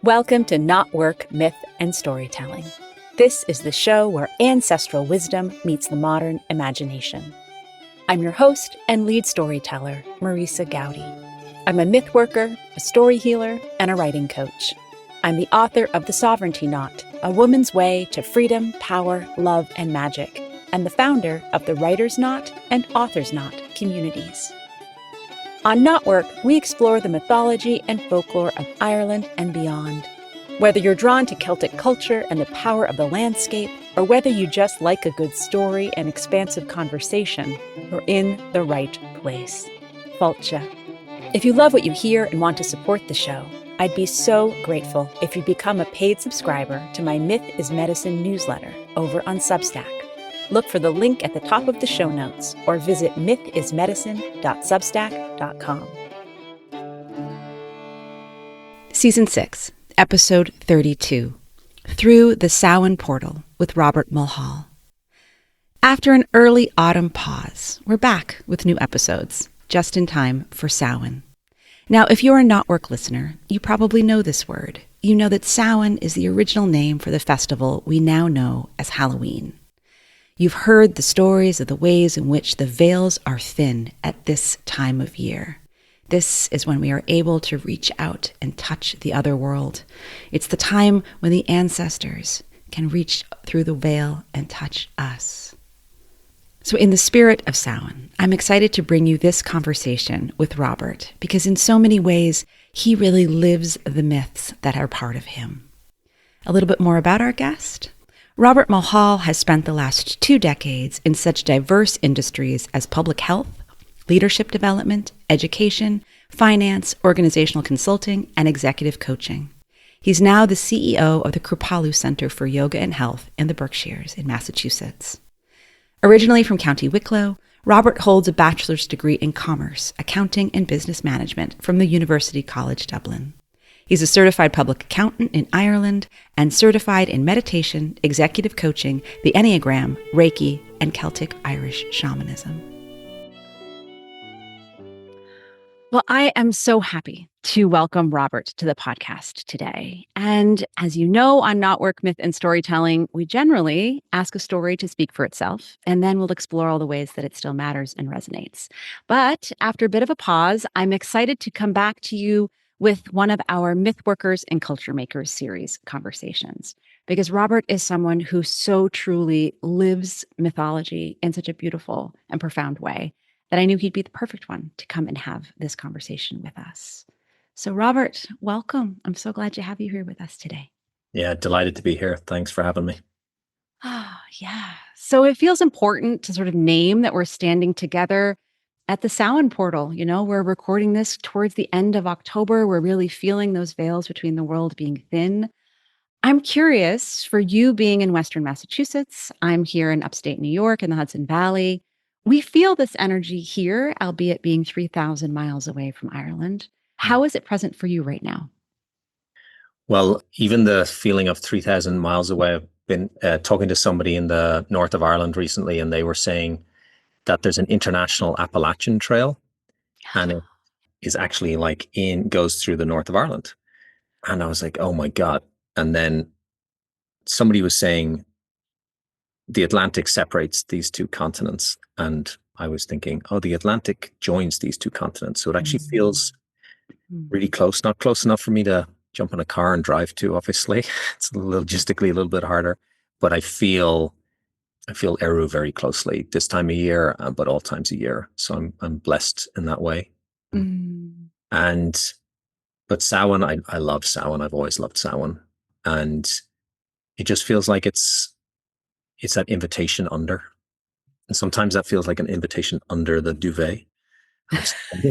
Welcome to Not Work, Myth, and Storytelling. This is the show where ancestral wisdom meets the modern imagination. I'm your host and lead storyteller, Marisa Gowdy. I'm a myth worker, a story healer, and a writing coach. I'm the author of The Sovereignty Knot, A Woman's Way to Freedom, Power, Love, and Magic, and the founder of the Writer's Knot and Author's Knot communities. On Not Work, we explore the mythology and folklore of Ireland and beyond. Whether you're drawn to Celtic culture and the power of the landscape, or whether you just like a good story and expansive conversation, you're in the right place. Falcha. If you love what you hear and want to support the show, I'd be so grateful if you become a paid subscriber to my Myth is Medicine newsletter over on Substack. Look for the link at the top of the show notes or visit mythismedicine.substack.com. Season 6, Episode 32, Through the Samhain Portal with Robert Mulhall. After an early autumn pause, we're back with new episodes, just in time for Samhain. Now, if you're a Not Work listener, you probably know this word. You know that Samhain is the original name for the festival we now know as Halloween. You've heard the stories of the ways in which the veils are thin at this time of year. This is when we are able to reach out and touch the other world. It's the time when the ancestors can reach through the veil and touch us. So in the spirit of Samhain, I'm excited to bring you this conversation with Robert, because in so many ways, he really lives the myths that are part of him. A little bit more about our guest. Robert Mulhall has spent the last 2 decades in such diverse industries as public health, leadership development, education, finance, organizational consulting, and executive coaching. He's now the CEO of the Kripalu Center for Yoga and Health in the Berkshires in Massachusetts. Originally from County Wicklow, Robert holds a bachelor's degree in commerce, accounting, and business management from the University College Dublin. He's a certified public accountant in Ireland and certified in meditation, executive coaching, the Enneagram, Reiki, and Celtic Irish shamanism. Well, I am so happy to welcome Robert to the podcast today. And as you know, on Not Work, Myth, and Storytelling, we generally ask a story to speak for itself, and then we'll explore all the ways that it still matters and resonates. But after a bit of a pause, I'm excited to come back to you with one of our Myth Workers and Culture Makers series conversations, because Robert is someone who so truly lives mythology in such a beautiful and profound way that I knew he'd be the perfect one to come and have this conversation with us. So Robert, welcome. I'm so glad to have you here with us today. Yeah, delighted to be here. Thanks for having me. Yeah. So it feels important to sort of name that we're standing together at the Samhain portal. You know, we're recording this towards the end of October. We're really feeling those veils between the world being thin. I'm curious, for you being in Western Massachusetts, I'm here in upstate New York in the Hudson Valley. We feel this energy here, albeit being 3,000 miles away from Ireland. How is it present for you right now? Well, even the feeling of 3,000 miles away, I've been talking to somebody in the north of Ireland recently, and they were saying that there's an international Appalachian Trail, and it is actually goes through the north of Ireland. And I was like, oh my God. And then somebody was saying the Atlantic separates these 2 continents. And I was thinking, oh, the Atlantic joins these 2 continents. So it actually feels really close, not close enough for me to jump in a car and drive to, obviously. It's logistically a little bit harder, but I feel Eru very closely this time of year, but all times of year. So I'm blessed in that way. But Samhain, I love Samhain. I've always loved Samhain, and it just feels like it's that invitation under, and sometimes that feels like an invitation under the duvet.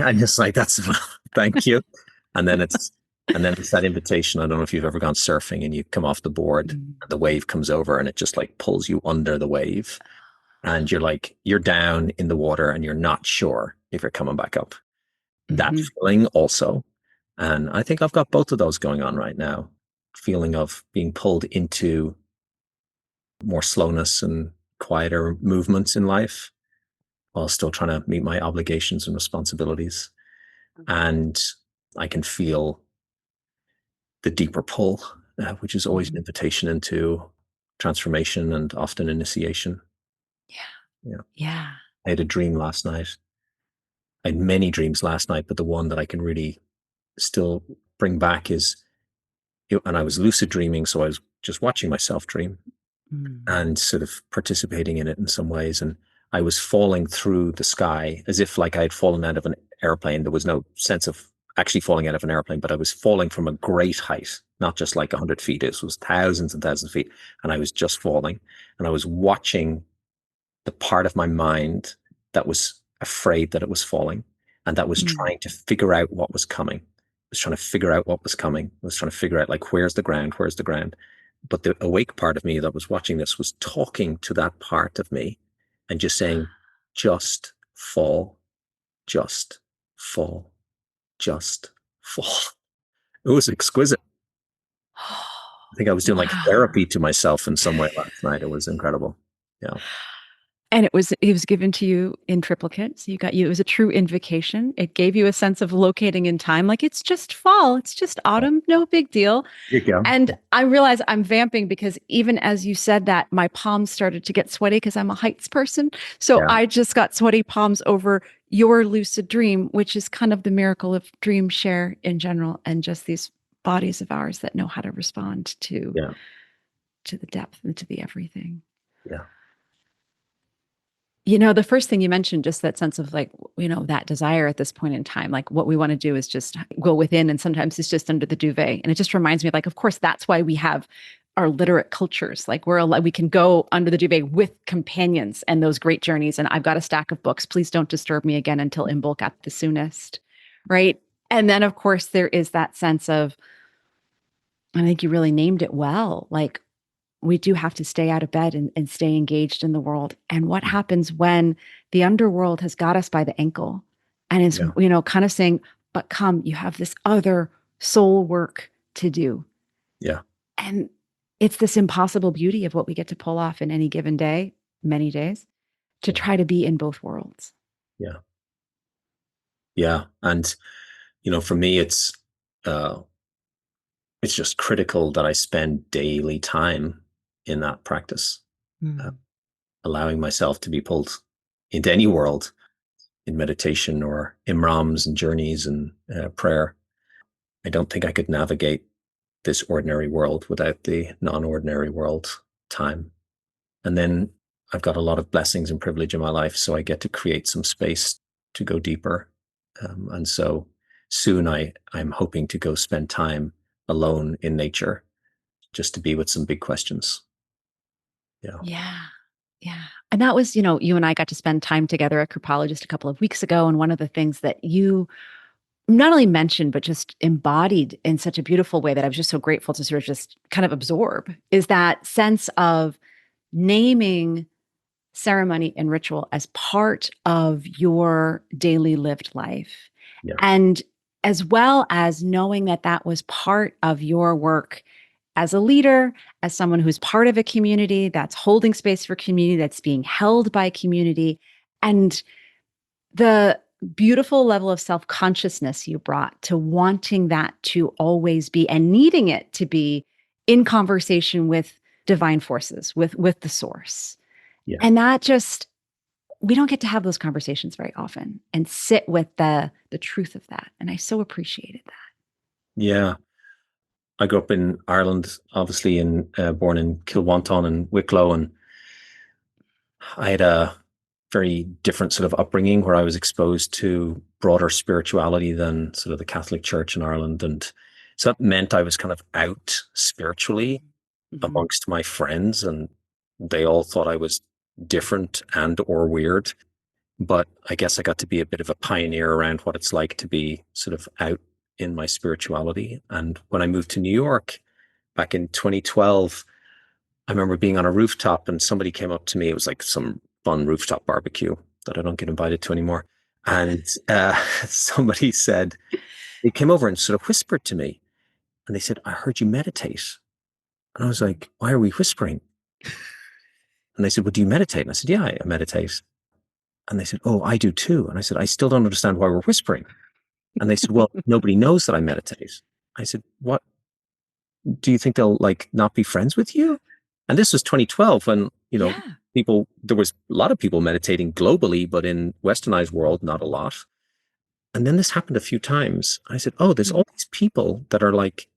I'm just like, that's thank you, and then it's that invitation. I don't know if you've ever gone surfing and you come off the board, and the wave comes over and it just like pulls you under the wave, and you're down in the water and you're not sure if you're coming back up. That feeling also. And I think I've got both of those going on right now. Feeling of being pulled into more slowness and quieter movements in life while still trying to meet my obligations and responsibilities. And I can feel the deeper pull, which is always an invitation into transformation and often initiation. Yeah. Yeah. Yeah. I had a dream last night. I had many dreams last night, but the one that I can really still bring back is, and I was lucid dreaming, so I was just watching myself dream Mm. and sort of participating in it in some ways. And I was falling through the sky as if like I had fallen out of an airplane. There was no sense of actually falling out of an airplane, but I was falling from a great height, not just like 100 feet. It was thousands and thousands of feet. And I was just falling. And I was watching the part of my mind that was afraid that it was falling and that was Mm. trying to figure out what was coming. Was trying to figure out what was coming. Was trying to figure out like, where's the ground? Where's the ground? But the awake part of me that was watching this was talking to that part of me and just saying, just fall, just fall, just fall. It was exquisite. I think I was doing like Wow. therapy to myself in some way last night. It was incredible. Yeah. And it was given to you in triplicate. So it was a true invocation. It gave you a sense of locating in time. Like it's just fall. It's just autumn. No big deal. Here you go. And I realize I'm vamping because even as you said that, my palms started to get sweaty because I'm a heights person. So Yeah. I just got sweaty palms over your lucid dream, which is kind of the miracle of dream share in general, and just these bodies of ours that know how to respond Yeah. to the depth and to the everything. Yeah. The first thing you mentioned, just that sense of like, that desire at this point in time, like what we want to do is just go within. And sometimes it's just under the duvet. And it just reminds me of like, of course, that's why we have our literate cultures. Like we can go under the duvet with companions and those great journeys. And I've got a stack of books. Please don't disturb me again until Imbolc at the soonest. Right. And then, of course, there is that sense of, I think you really named it well, like, we do have to stay out of bed and stay engaged in the world. And what happens when the underworld has got us by the ankle and is, Yeah. kind of saying, but come, you have this other soul work to do. Yeah. And it's this impossible beauty of what we get to pull off in any given day, many days, to try to be in both worlds. Yeah. Yeah. And, for me, it's just critical that I spend daily time in that practice, uh, Mm. allowing myself to be pulled into any world in meditation or imrams and journeys and prayer. I don't think I could navigate this ordinary world without the non-ordinary world time. And then I've got a lot of blessings and privilege in my life, so I get to create some space to go deeper. And so soon I'm hoping to go spend time alone in nature just to be with some big questions. Yeah. Yeah. Yeah. And that was, you and I got to spend time together at Kripalu just a couple of weeks ago. And one of the things that you not only mentioned, but just embodied in such a beautiful way that I was just so grateful to sort of just kind of absorb is that sense of naming ceremony and ritual as part of your daily lived life. Yeah. And as well as knowing that that was part of your work as a leader, as someone who's part of a community that's holding space for community, that's being held by community, and the beautiful level of self-consciousness you brought to wanting that to always be and needing it to be in conversation with divine forces, with the source. Yeah. And that just, we don't get to have those conversations very often and sit with the truth of that. And I so appreciated that. Yeah. I grew up in Ireland, obviously, born in Kilwanton and Wicklow, and I had a very different sort of upbringing where I was exposed to broader spirituality than sort of the Catholic Church in Ireland. And so that meant I was kind of out spiritually Mm-hmm. amongst my friends, and they all thought I was different and or weird. But I guess I got to be a bit of a pioneer around what it's like to be sort of out in my spirituality. And when I moved to New York back in 2012, I remember being on a rooftop and somebody came up to me. It was like some fun rooftop barbecue that I don't get invited to anymore. And somebody said, they came over and sort of whispered to me and they said, I heard you meditate. And I was like, why are we whispering? And they said, well, do you meditate? And I said, yeah, I meditate. And they said, oh, I do too. And I said, I still don't understand why we're whispering. And they said, well, nobody knows that I meditate. I said, what? do you think they'll like not be friends with you? And this was 2012 when, Yeah. there was a lot of people meditating globally, but in westernized world, not a lot. And then this happened a few times. I said, oh, there's all these people that are like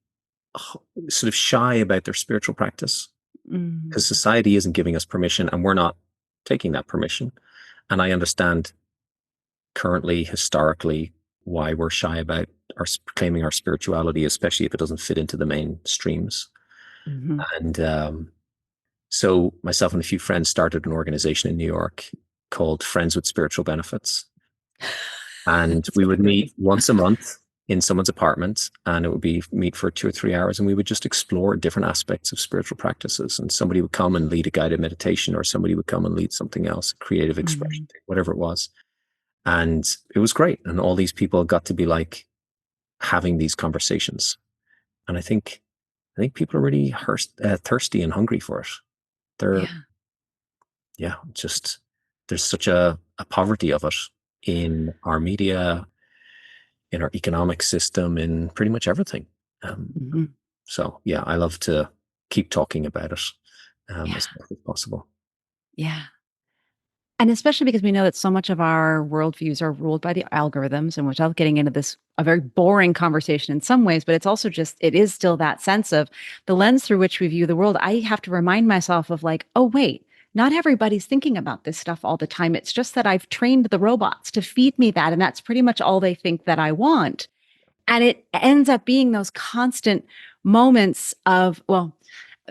sort of shy about their spiritual practice Mm-hmm. because society isn't giving us permission and we're not taking that permission. And I understand currently, historically, why we're shy about claiming our spirituality, especially if it doesn't fit into the mainstreams. Mm-hmm. And so myself and a few friends started an organization in New York called Friends with Spiritual Benefits. And That's we really would meet great. once a month in someone's apartment, and it would be meet for 2 or 3 hours, and we would just explore different aspects of spiritual practices. And somebody would come and lead a guided meditation, or somebody would come and lead something else, creative Mm-hmm. expression, whatever it was. And it was great. And all these people got to be like having these conversations. And I think people are really thirsty and hungry for it. They're, Yeah. yeah, just there's such a poverty of it in our media, in our economic system, in pretty much everything. Um, Mm-hmm. so yeah, I love to keep talking about it Yeah. as much as possible. Yeah. And especially because we know that so much of our worldviews are ruled by the algorithms, and without getting into this, a very boring conversation in some ways, but it's also just, it is still that sense of the lens through which we view the world. I have to remind myself of like, oh, wait, not everybody's thinking about this stuff all the time. It's just that I've trained the robots to feed me that. And that's pretty much all they think that I want. And it ends up being those constant moments of, well,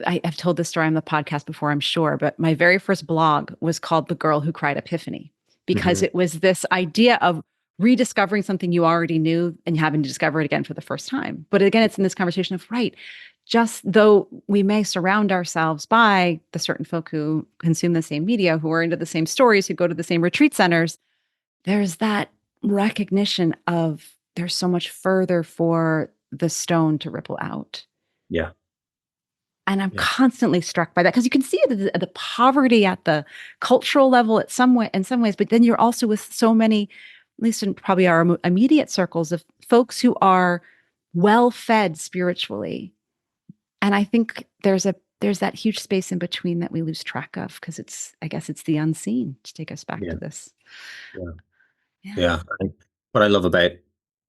I've told this story on the podcast before, I'm sure, but my very first blog was called The Girl Who Cried Epiphany, because Mm-hmm. it was this idea of rediscovering something you already knew and having to discover it again for the first time. But again, it's in this conversation of, right, just though we may surround ourselves by the certain folk who consume the same media, who are into the same stories, who go to the same retreat centers, there's that recognition of there's so much further for the stone to ripple out. Yeah, And I'm yeah, constantly struck by that because you can see the poverty at the cultural level at some way, in some ways, but then you're also with so many, at least in probably our immediate circles of folks who are well fed spiritually. And I think there's that huge space in between that we lose track of because I guess it's the unseen to take us back yeah, to this. yeah, Yeah. yeah. And what I love about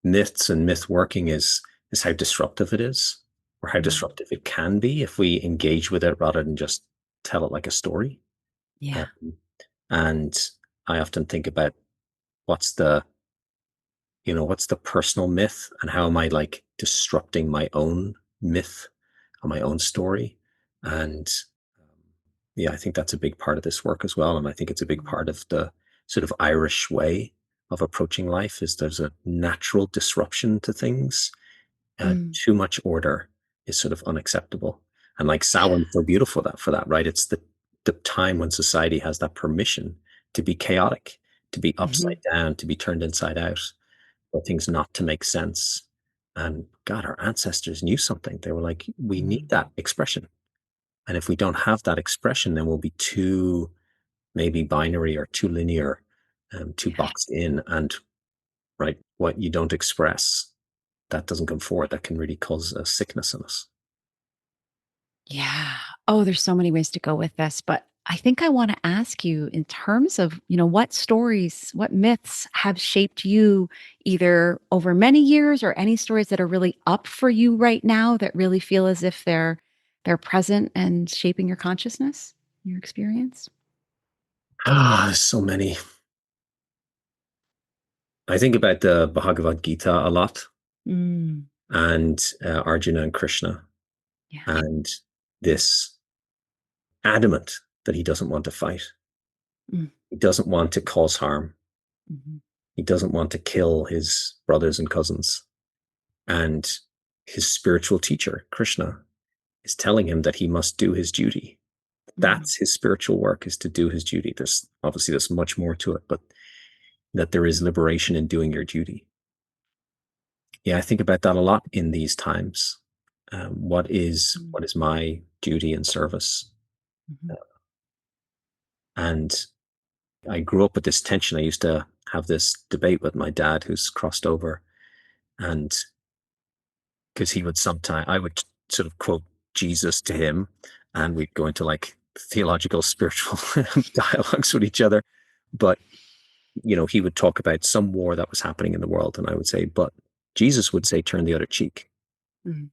myths and myth working is how disruptive it is, or how Mm. disruptive it can be if we engage with it rather than just tell it like a story. Yeah. Um, and I often think about what's the what's the personal myth and how am I like disrupting my own myth or my own story. And yeah, I think that's a big part of this work as well. And I think it's a big Mm. part of the sort of Irish way of approaching life is there's a natural disruption to things. Mm. Too much order is sort of unacceptable. And like Yeah. Samhain's so beautiful for that, right? It's the time when society has that permission to be chaotic, to be Mhm. upside down, to be turned inside out, for things not to make sense. And God, our ancestors knew something. They were like, we need Mm. that expression. And if we don't have that expression, then we'll be too maybe binary or too linear, too Yeah. boxed in. And right, what you don't express, that doesn't come forward. That can really cause a sickness in us. Yeah. Oh, there's so many ways to go with this, but I think I want to ask you in terms of, what stories, what myths have shaped you either over many years or any stories that are really up for you right now that really feel as if they're present and shaping your consciousness, your experience? Ah, so many. I think about the Bhagavad Gita a lot Mm, and Arjuna and Krishna yeah. and this adamant that he doesn't want to fight. Mm, He doesn't want to cause harm. mhm, He doesn't want to kill his brothers and cousins. And his spiritual teacher, Krishna, is telling him that he must do his duty. mm. That's his spiritual work, is to do his duty. There's much more to it, but that there is liberation in doing your duty. Yeah, I think about that a lot in these times. What Mm, is my duty and service? mhm, And I grew up with this tension. I used to have this debate with my dad, who's crossed over, and because he would sometimes, I would sort of quote Jesus to him, and we'd go into like theological, spiritual dialogues with each other. But he would talk about some war that was happening in the world, and I would say, but Jesus would say, turn the other cheek. Mm.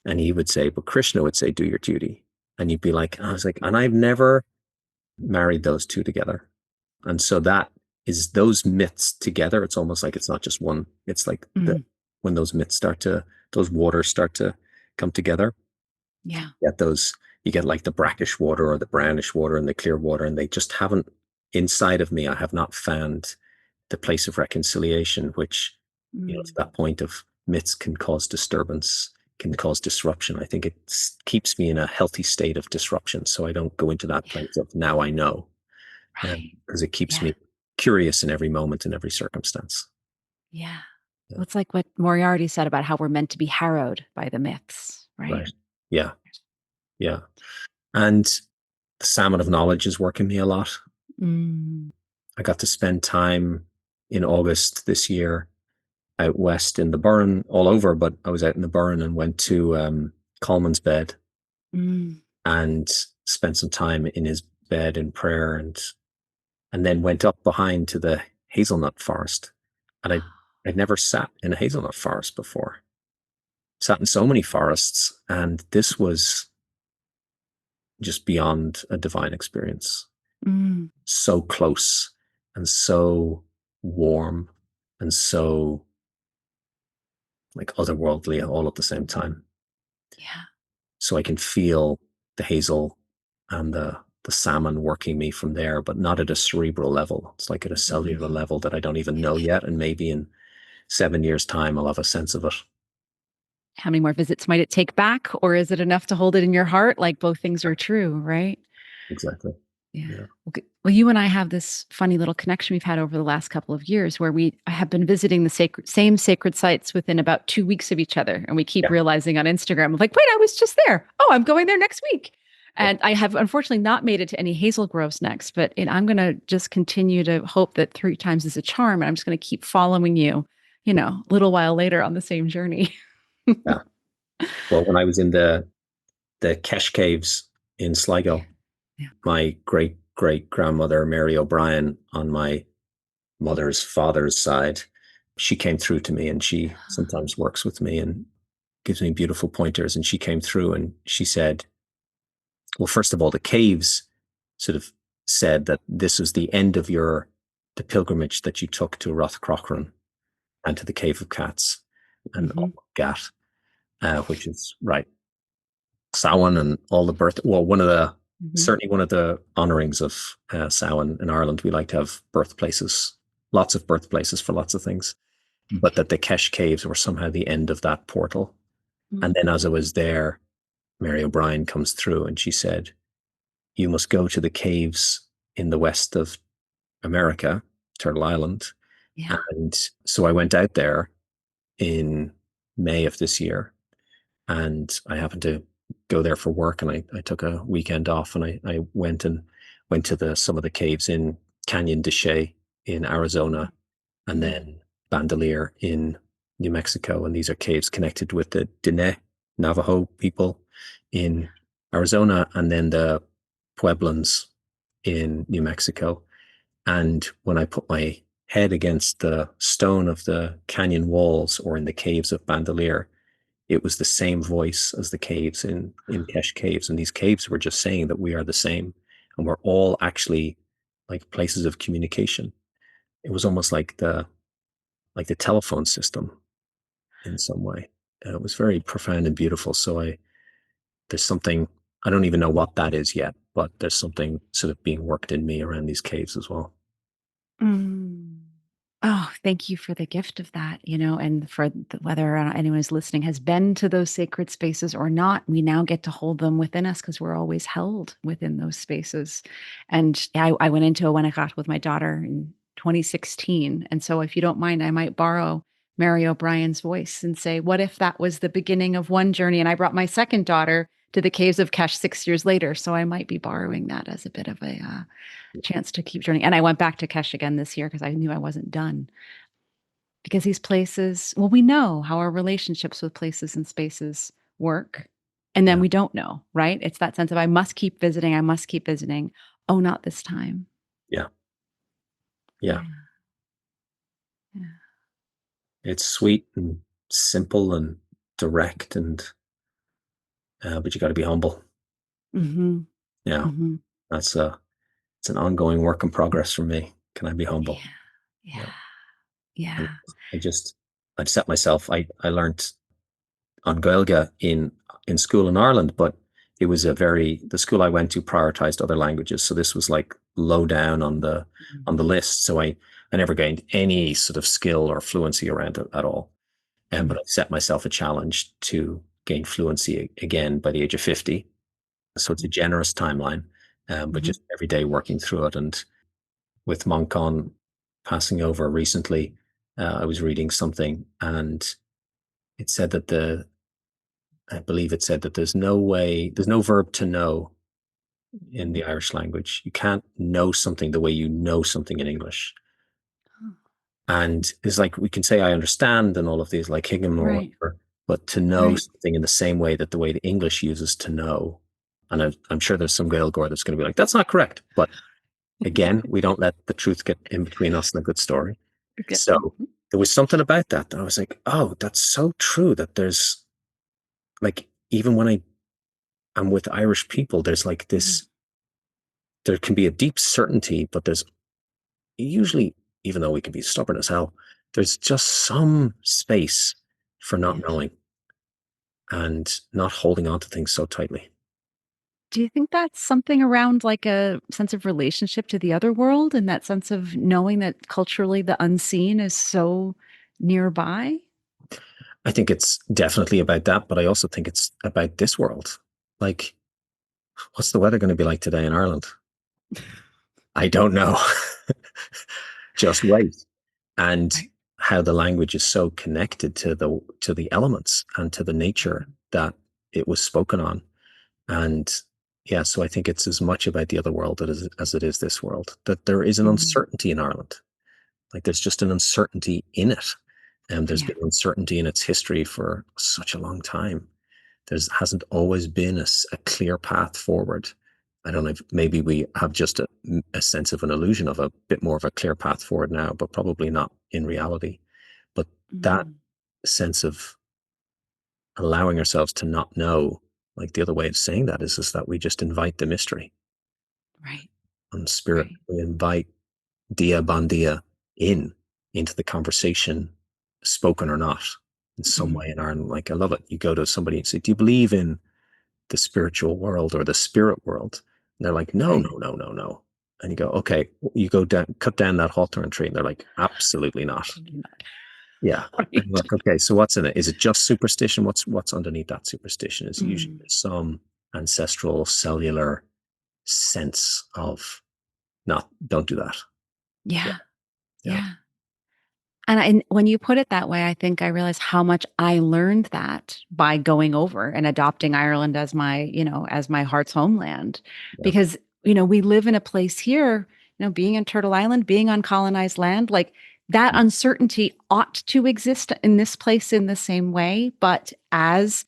And he would say, but Krishna would say, do your duty. And you'd be like, I was like, and I've never married those two together. And so that is those myths together. It's almost like it's not just one. It's like Mm. when those myths those waters start to come together. Yeah. You get like the brackish water or the brownish water and the clear water, and they just haven't, inside of me, I have not found the place of reconciliation, which, to Mm. that point of myths can cause disturbance, can cause disruption. I think it keeps me in a healthy state of disruption. So I don't go into that Yeah. place of now I know, Right. because it keeps Yeah. me curious in every moment, in every circumstance. Yeah. Yeah. Well, it's like what Moriarty said about how we're meant to be harrowed by the myths, right? Right. Yeah. Yeah. And the salmon of knowledge is working me a lot. Mm. I got to spend time in August this year out west in the Burren, all over, but I was out in the Burren and went to Coleman's bed Mm. and spent some time in his bed in prayer, and then went up behind to the hazelnut forest. And I'd never sat in a hazelnut forest before. Sat in so many forests, and this was just beyond a divine experience. Mm. So close and so warm and so like otherworldly all at the same time. Yeah. So I can feel the hazel and the salmon working me from there, but not at a cerebral level. It's like at a cellular Mm. level that I don't even Yeah. know yet. And maybe in 7 years' time, I'll have a sense of it. How many more visits might it take back? Or is it enough to hold it in your heart? Like both things are true, right? Exactly. Yeah. Yeah. Okay. Well, you and I have this funny little connection we've had over the last couple of years where we have been visiting the same sacred sites within about 2 weeks of each other. And we keep Yeah. realizing on Instagram, like, wait, I was just there. Oh, I'm going there next week. And I have unfortunately not made it to any hazel groves next, but I'm going to just continue to hope that 3 times is a charm. And I'm just going to keep following you, a little while later on the same journey. Yeah. Well, when I was in the Kesh Caves in Yeah. Sligo, Yeah. my great great grandmother, Mary O'Brien, on my mother's father's side, she came through to me, and she sometimes works with me and gives me beautiful pointers. And she came through and she said, well, first of all, the caves sort of said that this is the end of the pilgrimage that you took to Rothcrochran and to the Cave of Cats and Hmm. Gat, which is right. Samhain and all the birth. Well, Hmm. certainly one of the honorings of Samhain in Ireland, we like to have birthplaces, lots of birthplaces for lots of things, but that the Kesh Caves were somehow the end of that portal. And then as I was there, Mary O'Brien comes through and she said, you must go to the caves in the west of America, Turtle Island. Yeah. And so I went out there in May of this year, and I happened to go there for work, and I took a weekend off, and I went to some of the caves in Canyon de Chelly in Arizona, and Mhm. then Bandelier in New Mexico. And these are caves connected with the Diné Navajo people in Arizona, and then the Pueblans in New Mexico. And when I put my head against the stone of the canyon walls or in the caves of Bandelier, it was the same voice as the caves in Kesh Caves. And these caves were just saying that we are the same. And we're all actually like places of communication. It was almost like the telephone system in some way. It was very profound and beautiful. So there's something, I don't even know what that is yet, but there's something sort of being worked in me around these caves as well. Mm. Oh, thank you for the gift of that, and for whether or not anyone who's listening has been to those sacred spaces or not, we now get to hold them within us because we're always held within those spaces. And yeah, I went into a Winnicott with my daughter in 2016. And so if you don't mind, I might borrow Mary O'Brien's voice and say, what if that was the beginning of one journey? And I brought my second daughter to the caves of Kesh 6 years later. So I might be borrowing that as a bit of a chance to keep journeying. And I went back to Kesh again this year because I knew I wasn't done. Because these places, well, we know how our relationships with places and spaces work. And then Yeah. we don't know, right? It's that sense of I must keep visiting. I must keep visiting. Oh, not this time. Yeah. Yeah. Yeah. Yeah. It's sweet and simple and direct, and but you got to be humble. Mm-hmm. Yeah. Mm-hmm. That's it's an ongoing work in progress for me. Can I be Yeah. humble? Yeah. Yeah. And Yeah. I just, I've set myself, I learned on Gaeilge in school in Ireland, but it was the school I went to prioritized other languages. So this was like low down on the list. So I never gained any sort of skill or fluency around it at all. But I set myself a challenge to gain fluency again by the age of 50. So it's a generous timeline, but Mm-hmm. just every day working through it. And with Moncon passing over recently, I was reading something, and it said that I believe it said that there's no verb to know in the Irish language. You can't know something the way you know something in English. And it's like we can say I understand and all of these, like Higham or Right. whatever, but to know Right. something in the same way that the way the English uses to know. And I'm sure there's some Gaeilgeoir that's going to be like, that's not correct. But again, we don't let the truth get in between us and a good story. Okay. So there was something about that I was like, oh, that's so true, that there's like, even when I'm with Irish people, there's like Mhm. there can be a deep certainty, but there's usually, even though we can be stubborn as hell, there's just some space for not Yeah. knowing and not holding on to things so tightly. Do you think that's something around like a sense of relationship to the other world and that sense of knowing that culturally the unseen is so nearby? I think it's definitely about that, but I also think it's about this world. Like, what's the weather going to be like today in Ireland? I don't know. Just wait. And Right. how the language is so connected to the elements and to the nature that it was spoken on. And yeah, so I think it's as much about the other world as it is this world. That there is an Mhm. uncertainty in Ireland. Like there's just an uncertainty in it. And there's Yeah. been uncertainty in its history for such a long time. There hasn't always been a clear path forward. I don't know if maybe we have just a sense of an illusion of a bit more of a clear path forward now, but probably not in reality. But that Mhm. sense of allowing ourselves to not know, like the other way of saying that is that we just invite the mystery Right. and spirit. Right. We invite dia bandia into the conversation, spoken or not, in some Mhm. way in Ireland. Like I love it. You go to somebody and say, "Do you believe in the spiritual world or the spirit world?" And they're like, "No, Right. no, no, no, no." And you go, "Okay." You go down, cut down that hawthorn tree, and they're like, "Absolutely not." Absolutely not. Yeah. And you're Right. like, okay, so what's in it? Is it just superstition? What's underneath that superstition? Is usually Mm. some ancestral cellular sense of not, don't do that. Yeah. Yeah. Yeah. Yeah. And when you put it that way, I think I realized how much I learned that by going over and adopting Ireland as as my heart's homeland. Yeah. Because, we live in a place here, being in Turtle Island, being on colonized land, like that uncertainty ought to exist in this place in the same way. But as,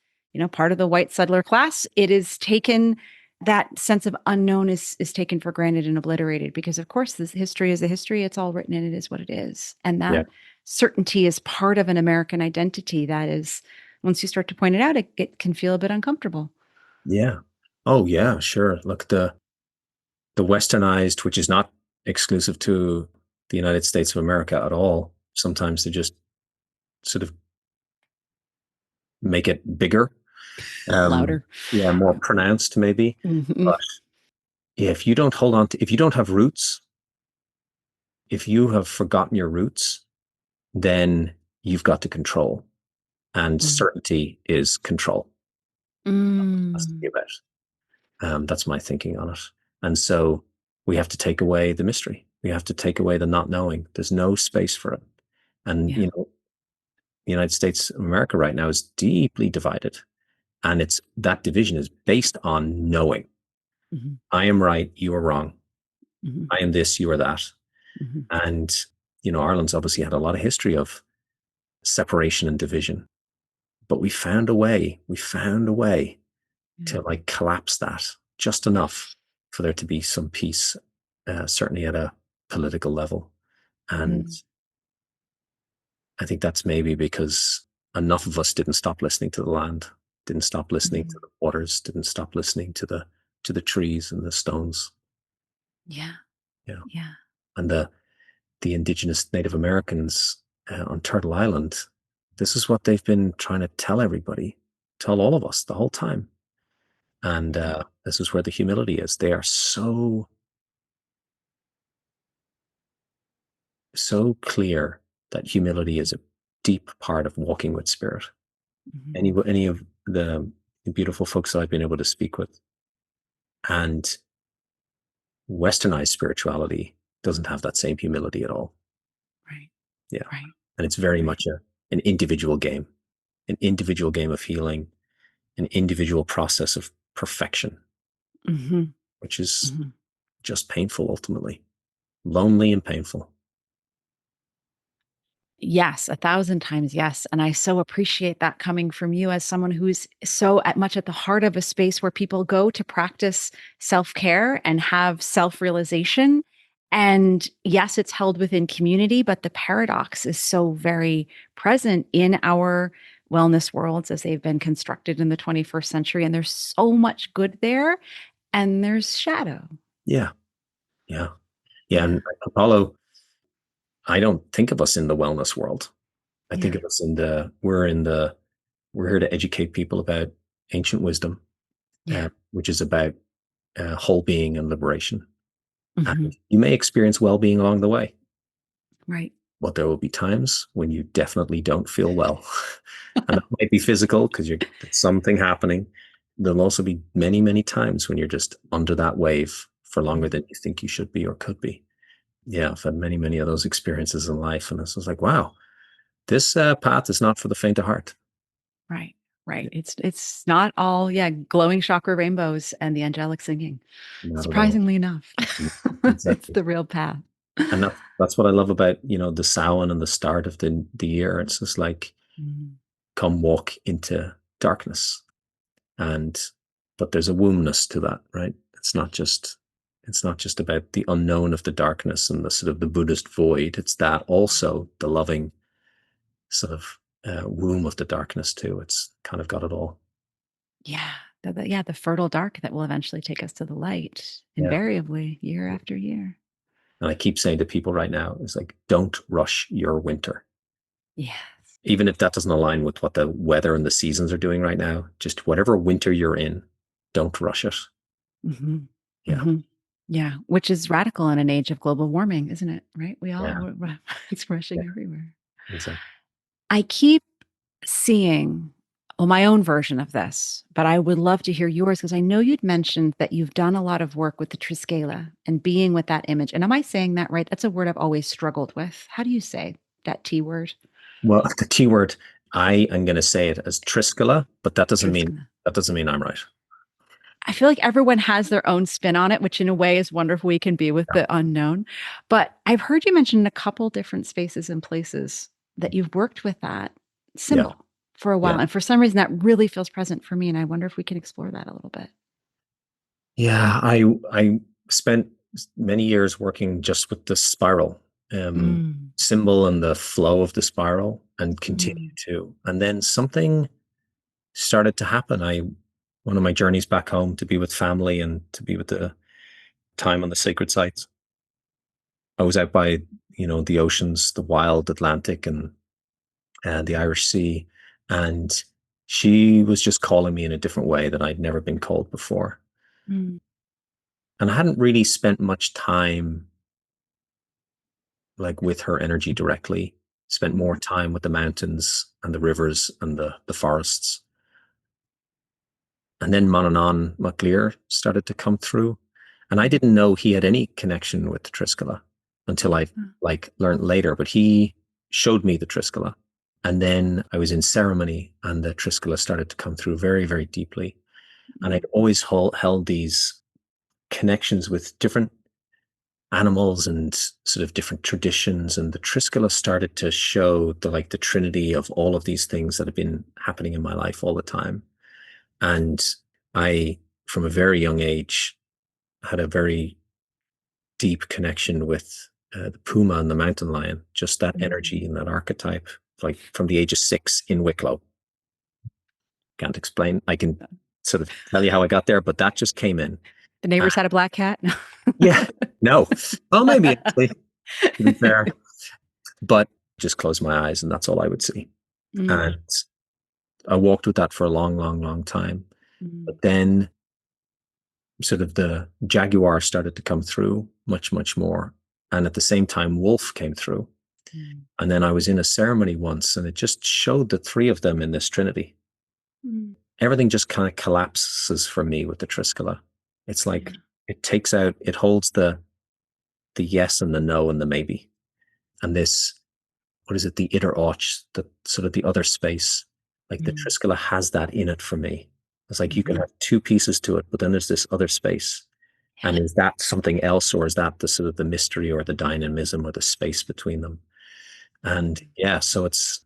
part of the white settler class, it is taken that sense of unknown is taken for granted and obliterated because of course this history is a history, it's all written and it is what it is. And Yeah. that certainty is part of an American identity that is, once you start to point it out, it can feel a bit uncomfortable. Yeah. Oh yeah, sure. Look, the westernized, which is not exclusive to the United States of America at all. Sometimes they just sort of make it bigger. Um, Louder. yeah, more pronounced maybe. Mhm. But if you don't hold on to, if you don't have roots, if you have forgotten your roots, then you've got to control. And Mm. certainty is control. That's to Mm. give it. That's my thinking on it. And so we have to take away the mystery. We have to take away the not knowing. There's no space for it. And, Yeah. the United States of America right now is deeply divided. And that division is based on knowing. Mhm. I am right, you are wrong. Mhm. I am this, you are that. Mhm. And, Ireland's obviously had a lot of history of separation and division, but we found a way. We found a way Yeah. to like collapse that just enough for there to be some peace, certainly at a political level. And Mm. I think that's maybe because enough of us didn't stop listening to the land, didn't stop listening to Mhm. the waters, didn't stop listening to the trees and the stones. Yeah. Yeah. Yeah. And the indigenous Native Americans on Turtle Island, this is what they've been trying to tell everybody, tell all of us the whole time. And Yeah. this is where the humility is. They are so clear that humility is a deep part of walking with spirit. Mhm. Any of the beautiful folks that I've been able to speak with, and westernized spirituality doesn't have that same humility at all. Right. Yeah. Right. And it's very Right. much an an individual game of healing, an individual process of perfection, Mhm. which is Mhm. just painful ultimately, lonely and painful. Yes, 1,000 times yes, and I so appreciate that coming from you as someone who's so at much at the heart of a space where people go to practice self-care and have self-realization, and yes, it's held within community, but the paradox is so very present in our wellness worlds as they've been constructed in the 21st century, and there's so much good there, and there's shadow. Yeah. Yeah. Yeah. Yeah, And Apollo, I don't think of us in the wellness world. I think yeah, of us we're here to educate people about ancient wisdom, yeah. which is about whole being and liberation. Mhm. And you may experience well being along the way, Right. but there will be times when you definitely don't feel well. And that might be physical because you're something happening. There'll also be many, many times when you're just under that wave for longer than you think you should be or could be. Yeah, I've had many, many of those experiences in life. And this was like, wow, this path is not for the faint of heart. Right, right. It's not all, yeah, glowing chakra rainbows and the angelic singing. Not at all. Surprisingly enough, it's Exactly. the real path. And that's what I love about, the Samhain and the start of the year. It's just like, Mm, come walk into darkness. And but there's a wombness to that, right? It's not just about the unknown of the darkness and the sort of the Buddhist void. It's that also the loving sort of womb of the darkness too. It's kind of got it all. yeah, yeah, the fertile dark that will eventually take us to the light, Yeah. invariably, year after year. And I keep saying to people right now, it's like, don't rush your winter. Yes. Even if that doesn't align with what the weather and the seasons are doing right now, just whatever winter you're in, don't rush it. Mhm, Yeah. mhm. Yeah, which is radical in an age of global warming, isn't it? Right? We all Yeah. it's Yeah. rushing everywhere. Exactly. I keep seeing, well, my own version of this, but I would love to hear yours because I know you'd mentioned that you've done a lot of work with the Triskela and being with that image. And am I saying that right? That's a word I've always struggled with. How do you say that T word? Well, the keyword, I am going to say it as Triskela, but Triskela. that doesn't mean I'm right. I feel like everyone has their own spin on it, which in a way is wonderful. We can be with Yeah. the unknown. But I've heard you mention in a couple different spaces and places that you've worked with that Yeah. symbol for a while. Yeah. And for some reason, that really feels present for me. And I wonder if we can explore that a little bit. Yeah. I spent many years working just with the spiral Mm, symbol and the flow of the spiral and continue mm, to. And then something started to happen. One of my journeys back home to be with family and to be with the time on the sacred sites. I was out by, the oceans, the wild Atlantic and the Irish Sea. And she was just calling me in a different way that I'd never been called before. mm, And I hadn't really spent much time like with her energy directly, spent more mm, time with the mountains and the rivers and the forests. And then Manannán mac Lir started to come through. And I mm, didn't know he had any connection with the Triskela until I mm, like learned later, but he showed me the Triskela. And then I was in ceremony and the Triskela started to come through very, very deeply. And I'd mm, always held these connections with different animals and sort of different traditions. And the Triskela started to show the trinity of all of these things that have been happening in my life all the time. And I, from a very young age, had a very deep connection with the puma and the mountain lion, just that energy and that archetype, like from the age of 6 in Wicklow. Can't explain. I can sort of tell you how I got there, but that just came in. The neighbors had a black cat? No. Yeah, no. Well, maybe actually, to be fair, but just close my eyes and that's all I would see. Mm, And I walked with that for a long, long, long time. mm, But then sort of the jaguar started to come through much, much more. And at the same time, wolf came through. mm, And then I was in a ceremony once and it just showed the three of them in this trinity. mm. Everything just kind of collapses for me with the Triskela. It's Yeah. like it takes out, it holds the yes and the no and the maybe. And this, what is it, the iter och, the sort of the other space. Like the Mm, Triskela has that in it for me. It's like you can mhm. have two pieces to it, but then there's this other space. Yeah. And is that something else, or is that the sort of the mystery or the dynamism or the space between them? And Mm, yeah, so it's,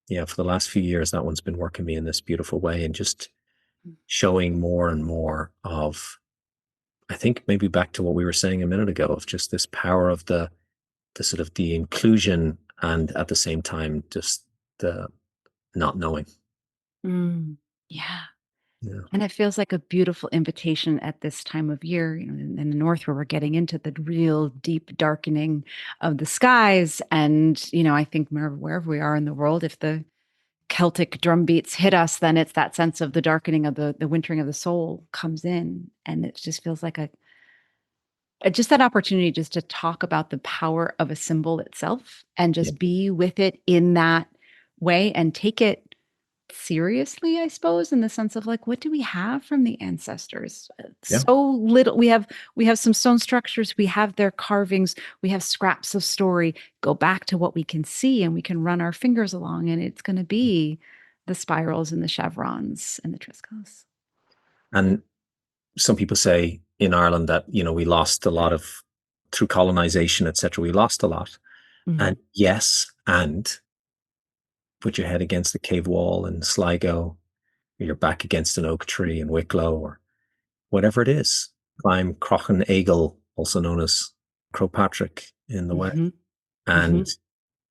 yeah, for the last few years, that one's been working me in this beautiful way and just mm, showing more and more of, I think maybe back to what we were saying a minute ago, of just this power of the sort of the inclusion and at the same time, just the not knowing. mm. Yeah. Yeah. And it feels like a beautiful invitation at this time of year, in the north where we're getting into the real deep darkening of the skies. And, I think wherever we are in the world, if the Celtic drum beats hit us, then it's that sense of the darkening of the wintering of the soul comes in. And it just feels like just that opportunity just to talk about the power of a symbol itself and Yeah. just be with it in that way and take it seriously, I suppose, in the sense of like, what do we have from the ancestors? Yeah. So little. We have some stone structures, we have their carvings, we have scraps of story. Go back to what we can see and we can run our fingers along, and it's going to be the spirals and the chevrons and the triscos. And some people say in Ireland that, we lost a lot of, through colonization, etc., we lost a lot. And Mm, yes, and put your head against the cave wall in Sligo, or your back against an oak tree in Wicklow, or whatever it is. Climb Crochan Eagle, also known as Crowpatrick in the west. mhm, And mhm.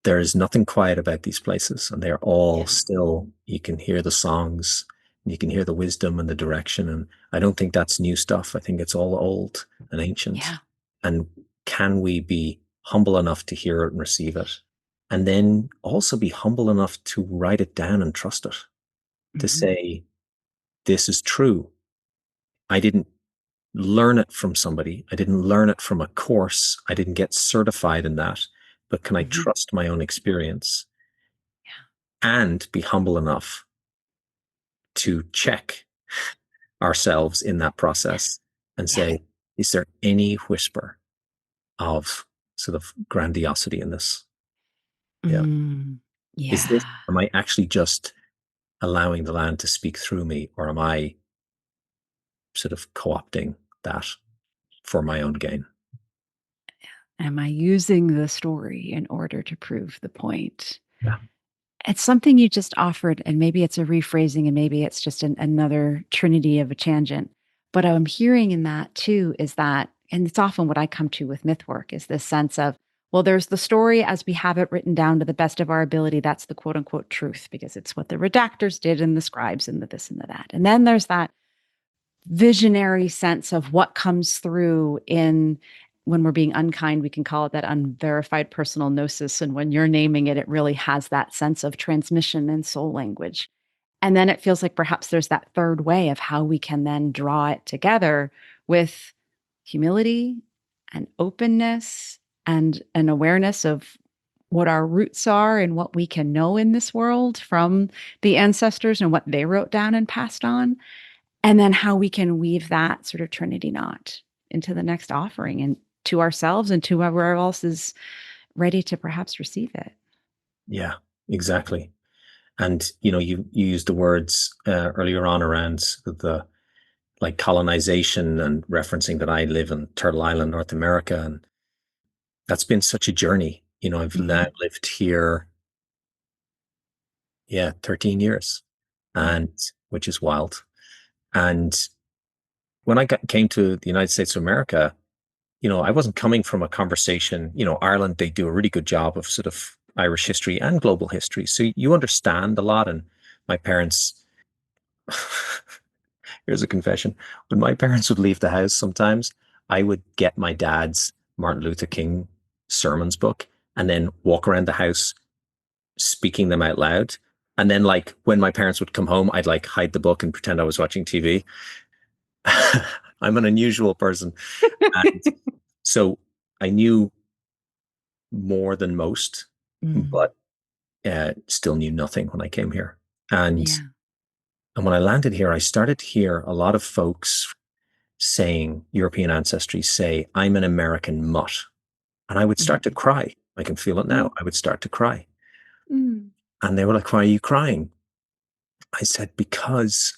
there is nothing quiet about these places. And they're all Yeah, still, you can hear the songs, you can hear the wisdom and the direction. And I don't think that's new stuff. I think it's all old and ancient. yeah. And can we be humble enough to hear it and receive it? And then also be humble enough to write it down and trust it, to Mhm, say, this is true. I didn't learn it from somebody. I didn't learn it from a course. I didn't get certified in that. But can I mhm. trust my own experience Yeah, and be humble enough to check ourselves in that yeah, process and yeah. say, is there any whisper of sort of grandiosity in this? Yeah. Mm, Is this, yeah. am I actually just allowing the land to speak through me, or am I sort of co-opting that for my own gain? Am I using the story in order to prove the point? Yeah. It's something you just offered, and maybe it's a rephrasing, and maybe it's just another trinity of a tangent. But I'm hearing in that too is that, and it's often what I come to with myth work, is this sense of, well, there's the story as we have it written down to the best of our ability. That's the quote unquote truth, because it's what the redactors did and the scribes and the this and the that. And then there's that visionary sense of what comes through in when we're being unkind, we can call it that unverified personal gnosis. And when you're naming it, it really has that sense of transmission and soul language. And then it feels like perhaps there's that third way of how we can then draw it together with humility and openness and an awareness of what our roots are and what we can know in this world from the ancestors and what they wrote down and passed on, and then how we can weave that sort of trinity knot into the next offering and to ourselves and to whoever else is ready to perhaps receive it. Yeah, exactly. And you used the words earlier on around the like colonization and referencing that I live in Turtle Island, North America, and that's been such a journey. I've now Mhm. lived here, yeah, 13 years, Yeah. and which is wild. And when I came to the United States of America, I wasn't coming from a conversation. Ireland, they do a really good job of sort of Irish history and global history. So you understand a lot. And my parents, here's a confession. When my parents would leave the house sometimes, I would get my dad's Martin Luther King sermons book and then walk around the house speaking them out loud. And then like when my parents would come home, I'd like hide the book and pretend I was watching TV. I'm an unusual person. And so I knew more than most, Mm. but still knew nothing when I came here. And Yeah. and when I landed here, I started to hear a lot of folks saying European ancestry say, I'm an American mutt. And I would start to Mhm. cry. I can feel it now. Mm. I would start to cry. Mm. And they were like, why are you crying? I said, because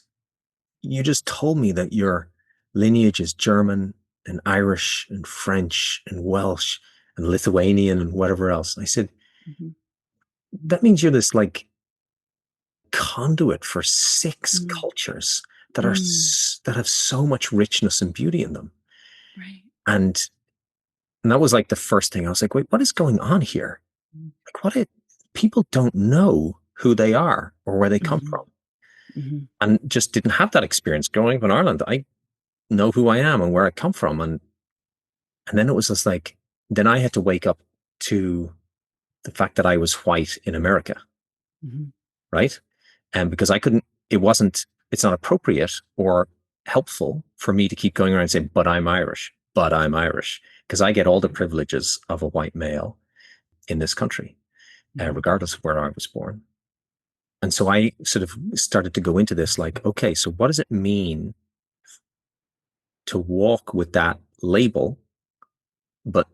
you just told me that your lineage is German and Irish and French and Welsh and Lithuanian and whatever else. I said, Mhm. that means you're this like conduit for six Mm. cultures that are Mm. that have so much richness and beauty in them. Right. And that was like the first thing. I was like, wait, what is going on here? Mm. Like, people don't know who they are or where they come Mhm. from, Mhm. and just didn't have that experience growing up in Ireland. I know who I am and where I come from, and then it was just like, then I had to wake up to the fact that I was white in America, Mhm. right? And because I couldn't, it's not appropriate or helpful for me to keep going around and saying, but I'm Irish, because I get all the privileges of a white male in this country, Mhm. regardless of where I was born. And so I sort of started to go into this like, okay, so what does it mean to walk with that label, but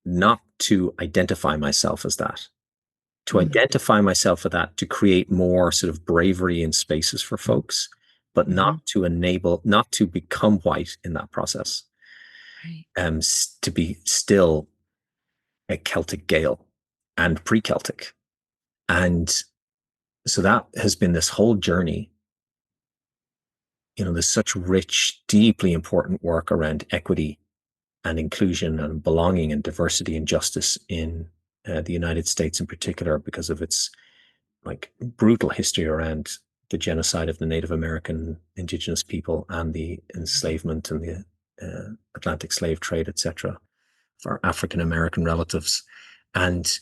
not to identify myself as that? To Mm. identify myself with that, to create more sort of bravery in spaces for folks, but Mhm. not to become white in that process, Right. to be still a Celtic Gael and pre-Celtic. And so that has been this whole journey. There's such rich, deeply important work around equity and inclusion and belonging and diversity and justice in the United States in particular, because of its like brutal history around the genocide of the Native American indigenous people and the enslavement and the Atlantic slave trade, etc., for African American relatives. And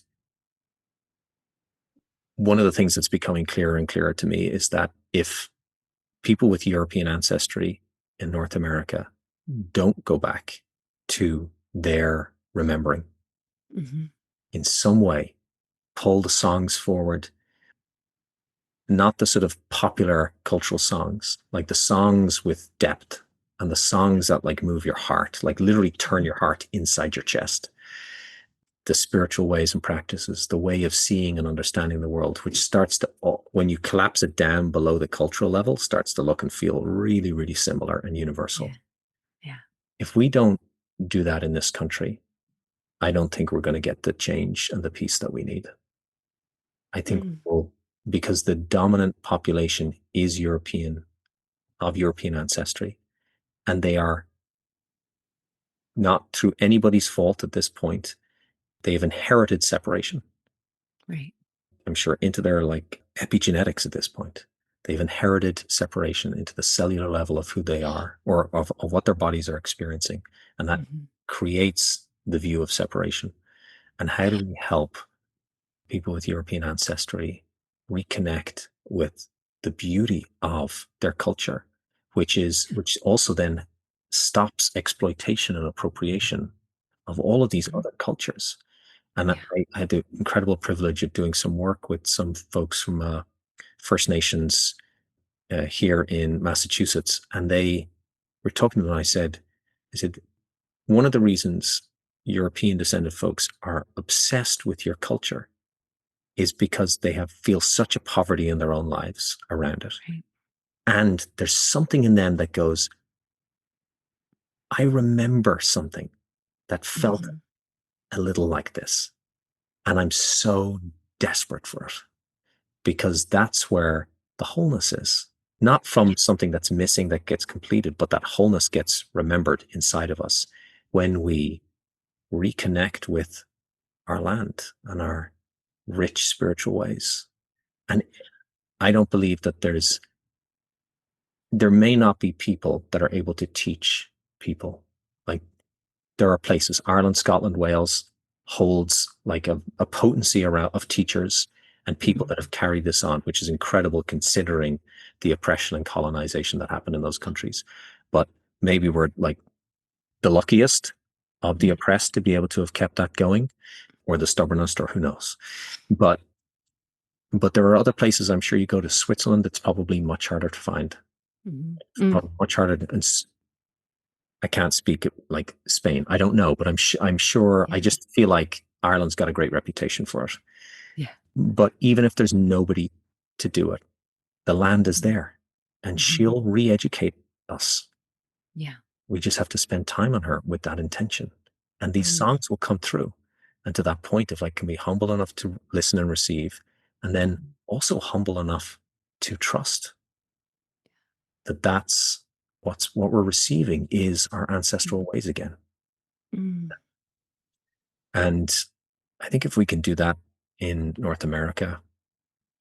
one of the things that's becoming clearer and clearer to me is that if people with European ancestry in North America don't go back to their remembering Mhm. in some way, pull the songs forward, not the sort of popular cultural songs, like the songs with depth and the songs that like move your heart, like literally turn Mhm. your heart inside your chest. The spiritual ways and practices, the way of seeing and understanding the world, which starts to, when you collapse it down below the cultural level, starts to look and feel really, really similar and universal. Yeah. Yeah. If we don't do that in this country, I don't think we're going to get the change and the peace that we need. I think Mm. we'll, because the dominant population is European, of European ancestry, and they are not through anybody's fault at this point. They've inherited separation. Right. I'm sure into their like epigenetics at this point. They've inherited separation into the cellular level of who they are or of what their bodies are experiencing. And that Mhm. creates the view of separation. And how do we help people with European ancestry reconnect with the beauty of their culture, which also then stops exploitation and appropriation of all of these Mhm. other cultures. And Yeah. I had the incredible privilege of doing some work with some folks from First Nations here in Massachusetts, and they were talking to them. And I said, one of the reasons European descended folks are obsessed with your culture is because they feel such a poverty in their own lives around it. Right. And there's something in them that goes, I remember something that felt Mhm. a little like this. And I'm so desperate for it because that's where the wholeness is. not from something that's missing that gets completed, but that wholeness gets remembered inside of us when we reconnect with our land and our rich spiritual ways. And I don't believe that there may not be people that are able to teach people. Like, there are places, Ireland, Scotland, Wales holds like a potency around of teachers and people that have carried this on, which is incredible considering the oppression and colonization that happened in those countries. But maybe we're like the luckiest of the oppressed to be able to have kept that going, or the stubbornest, or who knows. But there are other places. I'm sure you go to Switzerland, it's probably much harder to find. Probably much harder to, I can't speak like Spain. I don't know, but I'm sure. I just feel like Ireland's got a great reputation for it. Yeah. But even if there's nobody to do it, the land is there, and she'll re-educate us. Yeah. We just have to spend time on her with that intention, and these songs will come through. And to that point, if I can be humble enough to listen and receive, and then also humble enough to trust that that's what we're receiving is our ancestral ways again. And I think if we can do that in North America,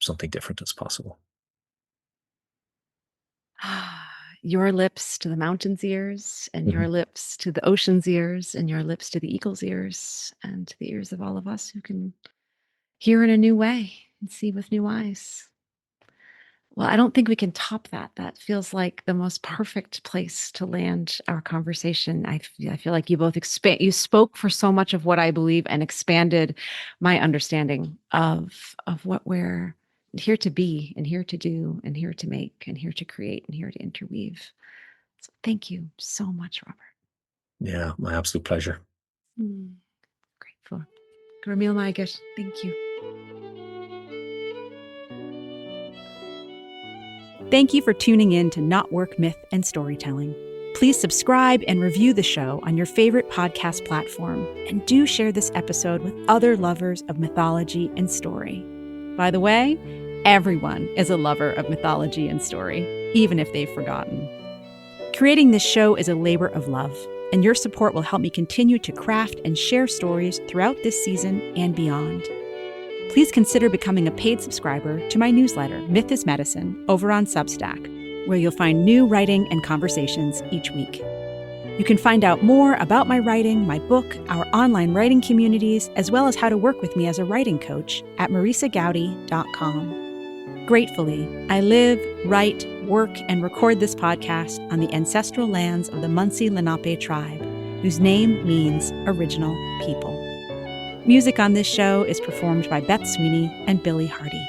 something different is possible. Your lips to the mountain's ears, and your lips to the ocean's ears, and your lips to the eagle's ears, and to the ears of all of us who can hear in a new way and see with new eyes. Well, I don't think we can top that. That feels like the most perfect place to land our conversation. I feel like you both you spoke for so much of what I believe and expanded my understanding of what we're here to be and here to do and here to make and here to create and here to interweave. So thank you so much, Robert. Yeah, my absolute pleasure. Grateful. Gramil Maigat, thank you. Thank you for tuning in to Not Work, Myth, and Storytelling. Please subscribe and review the show on your favorite podcast platform, and do share this episode with other lovers of mythology and story. By the way, everyone is a lover of mythology and story, even if they've forgotten. Creating this show is a labor of love, and your support will help me continue to craft and share stories throughout this season and beyond. Please consider becoming a paid subscriber to my newsletter, Myth is Medicine, over on Substack, where you'll find new writing and conversations each week. You can find out more about my writing, my book, our online writing communities, as well as how to work with me as a writing coach at marisagowdy.com. Gratefully, I live, write, work, and record this podcast on the ancestral lands of the Munsee Lenape tribe, whose name means original people. Music on this show is performed by Beth Sweeney and Billy Hardy.